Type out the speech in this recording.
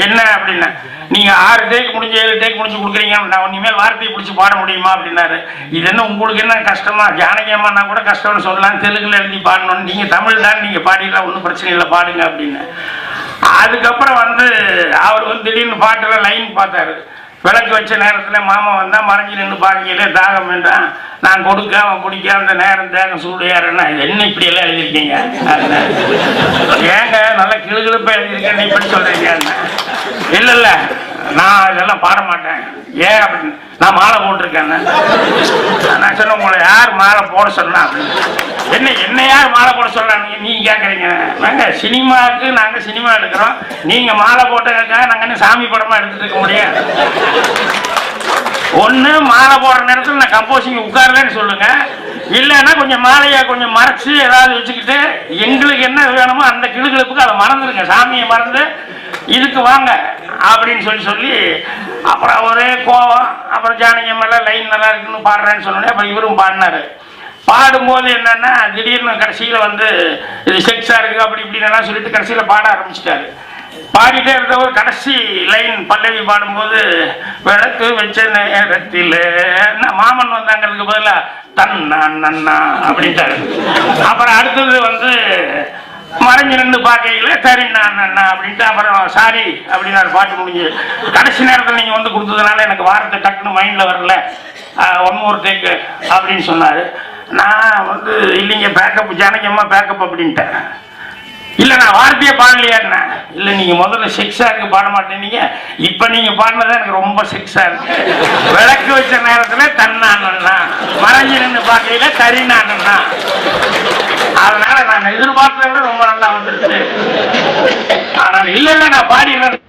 என்ன அப்படின்னா, நீங்க 6 டேக் முடிஞ்சு 7 டேக் முடிச்சு கொடுக்குறீங்க, நான் இனிமேல் வார்த்தையை பிடிச்சி பாட முடியுமா அப்படின்னாரு. இது என்ன உங்களுக்கு என்ன கஷ்டமா? ஜானகி அம்மா கூட கஷ்டம்னு சொல்லலாம், தெலுங்குல எழுதி பாடணும்னு. நீங்க தமிழ் தான், நீங்க பாடிடலாம், ஒன்றும் பிரச்சனை இல்லை, பாடுங்க அப்படின்னு. அதுக்கப்புறம் அவர் திடீர்னு பாட்டுல லைன் பார்த்தாரு. விளக்கு வச்ச நேரத்தில் மாமா வந்தா மறைஞ்சு நின்று பார்க்கையிலே தாகம் வேண்டாம், நான் கொடுக்க அவன் குடிக்க, அந்த நேரம் தேகம் சூடு யாருன்னா, என்ன இப்படி எல்லாம் எழுதியிருக்கீங்க? ஏங்க நல்லா கிளுகிழுப்பா எழுதியிருக்கேன் இப்படி சொல்றீங்க? இல்ல நான் இதெல்லாம் பாட மாட்டேன். ஏன் அப்படின்னு, நான் மாலை போட்டிருக்கேன். நான் சொன்னேன், உங்களை யார் மாலை போட சொன்னா அப்படின்னு. என்ன யார் மாலை போட சொன்னாங்க நீங்க கேட்குறீங்க? நாங்க சினிமாவுக்கு நாங்க சினிமா எடுக்கிறோம், நீங்க மாலை போட்டதுக்காக நாங்க என்ன சாமி படமா எடுத்துட்டு இருக்க முடியும்? ஒண்ணு மாலை போடுற நேரத்தில் நான் கம்போசிங் உட்காரலன்னு சொல்லுங்க, இல்லைன்னா கொஞ்சம் மாலையை கொஞ்சம் மறைச்சு ஏதாவது வச்சுக்கிட்டு எங்களுக்கு என்ன வேணுமோ அந்த கிளுகிழப்புக்கு அதை மறந்துடுங்க, சாமியை மறந்து இதுக்கு வாங்க அப்படின்னு சொல்லி அப்புறம் ஒரே கோவம். அப்புறம் ஜானகி மேல லைன் நல்லா இருக்குன்னு பாடுறேன்னு சொன்னோடனே அப்புறம் இவரும் பாடினாரு. பாடும்போது என்னன்னா திடீர்னு கடைசியில் இது செக்ஸா இருக்கு அப்படி இப்படின்னு சொல்லிட்டு கடைசியில் பாட ஆரம்பிச்சிட்டாரு. பாடிட்டே இருந்தவர் கடைசி லைன் பல்லவி பாடும்போது, விளக்கு வச்ச நேரத்தில் மாமன் வந்தாங்கிறதுக்கு பதிலா தன்னா நன்னா அப்படின்ட்டாரு. அப்புறம் அடுத்தது மறைஞ்சு நின்று பார்க்கையில சரி நான் அப்படின்ட்டு அப்புறம் சாரி அப்படின்னு பாட்டு முடிஞ்சு. கடைசி நேரத்தில் நீங்க கொடுத்ததுனால எனக்கு வார்த்தை டக்குன்னு மைண்ட்ல வரல, ஒன் மோர் டேக் அப்படின்னு சொன்னாரு. நான் இல்லைங்க பேக்கப், ஜானகி அம்மா பேக்கப் அப்படின்ட்டேன். இல்ல நான் வார்த்தையை பாடலையா? இல்ல நீங்க முதல்ல செக்ஸா இருக்கு பாட மாட்டேனீங்க, இப்ப நீங்க பாடினதான் எனக்கு ரொம்ப செக்ஸா இருக்கு. விளக்கு வச்ச நேரத்துல தன்னானா, மறைஞ்சு நின்று பார்க்கையில தரினானா, அதனால நான் எதிர்பார்த்தத விட ரொம்ப நல்லா வந்துருச்சு. ஆனால் இல்ல நான் பாடினேன்.